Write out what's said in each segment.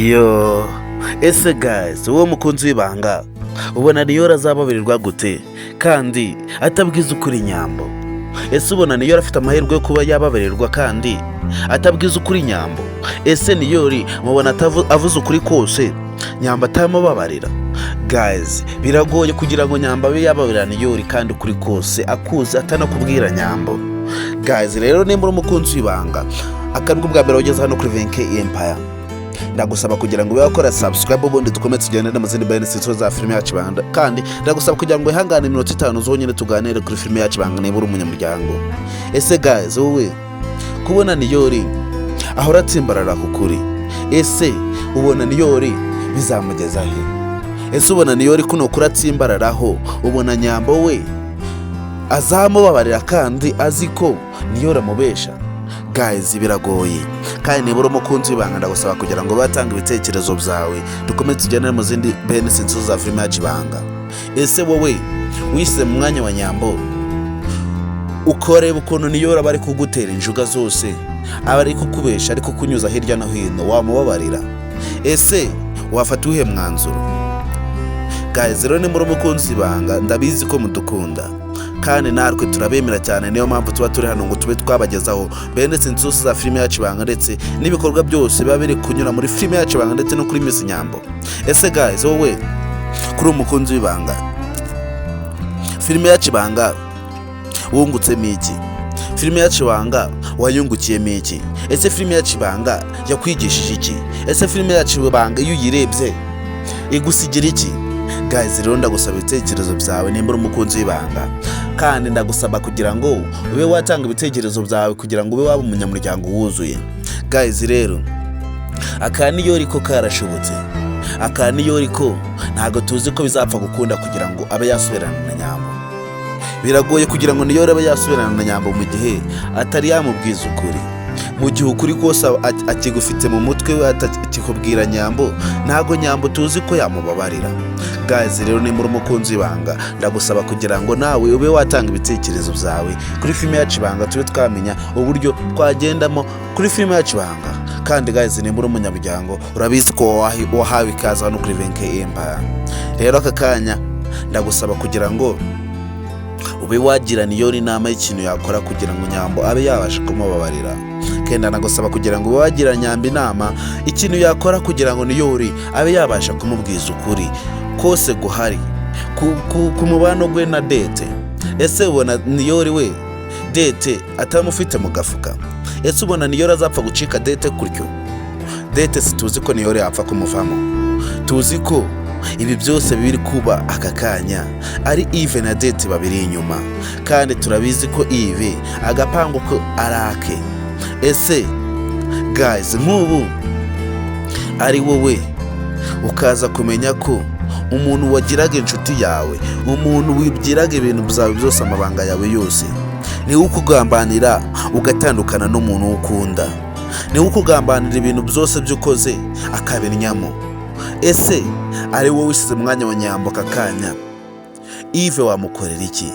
Yo, ese guys, uwo mukunzi w'ibanga ubona Niyora azababarirwa gute kandi atabwiza ukuri Nyambo? Ese ubona Niyora afite amahirwe yo kuba yababarirwa kandi atabwiza ukuri Nyambo? Ese Niyori mubona avuze ukuri kose Nyambo atamubabarira? Guys, biragoye kugira ngo Nyambo abe yababarira Niyori kandi ukuri kose akuze atanakubwira Nyambo. Guys, rero nimba uri umukunzi w'ibanga akaribwo bwa mbere ugeze hano kuri VNK Empire, ndagusaba kugira ngo wakora subscribe ubundi dukomeze tugende mu zindi benefits za filime yacu Ibanga, kandi ndagusaba kugira ngo ihangane iminota 5 zonyine tuganire kuri filime yacu Ibanga niba uri umunyamuryango. Ese guys, wowe kubona Niyori ahora atsimbarara ku kuri, ese ubona Niyori bizamugeza he? Ese ubona Niyori kuno kuri atsimbararaho ubona Nyambo we azamubabarira kandi aziko Niyori amubesha? Guys, biragoye kandi niba uri umukunzi w'ibanga ndagusaba kugira ngo batange ibitekerezo byawe dukomeze tugende mu zindi benefits za filime yacu Ibanga. Ese wowe wise mu mwanya wa Nyambo ukoreba ukuntu Niyora bari kugutera injuga zose, abari kukubesha ariko kunyuza hirya no hino, wamubabarira? Ese wafata uhe mwanzuro? Guys, rero nimba uri umukunzi w'ibanga ndabizi ko mudukunda kandi natwe turabemera cyane, niyo mpamvu tuba turi hano ngo tube twabagezaho benefits za filime yacu Ibanga ndetse n'ibikorwa byose biba biri kunyura muri filime yacu Ibanga ndetse no kuri Miss Nyambo. Ese guys, wowe kuri umukunzi w'ibanga filime yacu Ibanga wungutsemo iki? Filime yacu Ibanga wayungukiyemo iki? Ese filime yacu Ibanga yakwigishije iki? Ese filime yacu Ibanga iyo uyirebye igusigira iki? Guys, rero ndagusaba ibitekerezo byawe nimba uri umukunzi w'ibanga, kandi ndagusaba kugira ngo ube watanga ibitekerezo byawe kugira ngo ube waba umunyamuryango wuzuye. Guys, rero aka Niyori ko karashobotse, aka Niyori ko ntago tuzi ko bizapfa gukunda kugira ngo abe yasubirana na Nyambo. Biragoye kugira ngo Niyori abe yasubirana na Nyambo mu gihe atari yamubwiza ukuri, mu gihe ukuri kose akigufite mu mutwe we atakikubwira Nyambo, ntago Nyambo tuzi ko yamubabarira. Guys, rero nimba uri umukunzi w'ibanga ndagusaba kugira ngo nawe ube watanga ibitekerezo byawe kuri filime yacu Ibanga, tube twamenya uburyo twagendamo kuri filime yacu Ibanga. Kandi guys, nimba uri umunyamuryango urabizi ko wahawe ikaze hano kuri VNK Empire. Rero aka kanya ndagusaba kugira ngo ube wagira Niyori inama y'ikintu yakora kugira ngo Nyambo abe yabasha kumubabarira. Kenda nagusaba kugira ngo ube wagira Nyambo inama ikintu yakora kugira ngo Niyori abe yabasha kumubwiza ukuri kose guhari ku mubano gwe na Dete. Ese ubona Niyori we Dete atamufite mu gafuka? Ese ubona Niyori azapfa gucika Dete kuryo? Dete situzi ko Niyori yapfa kumuvamo, tuzi ko ibi byose biri kuba aka kanya ari Eve na Dete babiri inyuma, kandi turabizi ko Eve agapango ko arake. Ese guys, nk'ubu ari wowe ukaza kumenya ko umuntu wagiraga inshuti yawe, umuntu wibwiraga ibintu byawe byose, amabanga yawe yose, niwe ukugambanira ugatandukana n'umuntu ukunda, niwe ukugambanira ibintu byose byukoze akabinyamo. Ese ari wowe wisize mwanya wa Nyambo aka kanya, Eve wamukorera iki?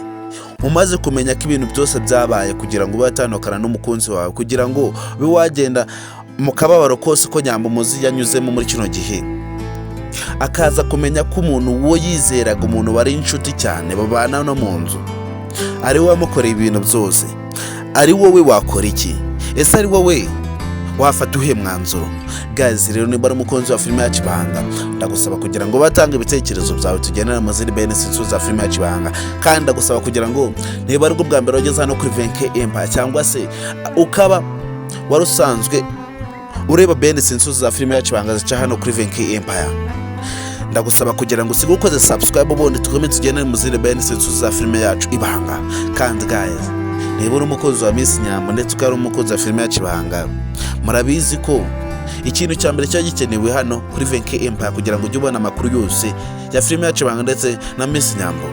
Umaze kumenya ko ibintu byose byabaye kugira ngo ube watandukana n'umukunzi wawe, kugira ngo ube wagenda mu kababaro kose ko Nyambo muzi yanyuzemo muri kino gihe, akaza kumenya ko umuntu uwo yizeraga, umuntu bari inshuti cyane babana no mu nzu, ari wowe wamukoreye ibintu byose, ari wowe wakora iki? Ese ari wowe wafata uhe mwanzuro? Guys, rero niba ari umukunzi wa filime yacu Ibanga ndagusaba kugira ngo batange ibitekerezo byawe tugendera mu zindi benefits za filime yacu Ibanga, kandi ndagusaba kugira ngo niba ari bwa mbere ugeze hano kuri VNK Empire cyangwa se ukaba warusanzwe ureba benefits za filime yacu Ibanga zica hano kuri VNK Empire, ndagusaba kugira ngo usige ukoze subscribe ubundi tukomeze tugende mu zindi benefits za filime yacu Ibanga. Kandi guys, niba uri umukozi wa Miss Nyambo ndetse ukaba uri umukozi wa filime yacu Ibanga, murabizi ko ikintu cya mbere cyari gikenewe hano kuri VNK Empire kugira ngo ujye ubona amakuru yose ya filime yacu Ibanga ndetse na Miss Nyambo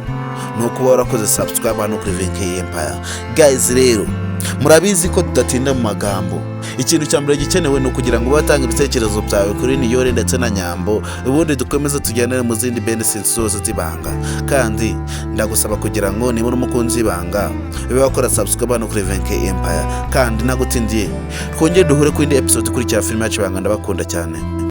ni ukuba warakoze subscribe hano kuri VNK Empire. Guys, rero murabizi ko tudatinda mu magambo, ikintu cya mbere gikenewe ni ukugira ngo batange ibitekerezo byawe kuri Niyori ndetse na Nyambo, ubundi dukomeze tugendere mu zindi benefits zose z'Ibanga. Kandi ndagusaba kugira ngo niba uri umukunzi w'Ibanga ube wakora subscribe hano kuri VNK Empire, kandi nagutindiye twongere duhure ku indi episode kuri cya filime yacu Ibanga. Ndabakunda cyane.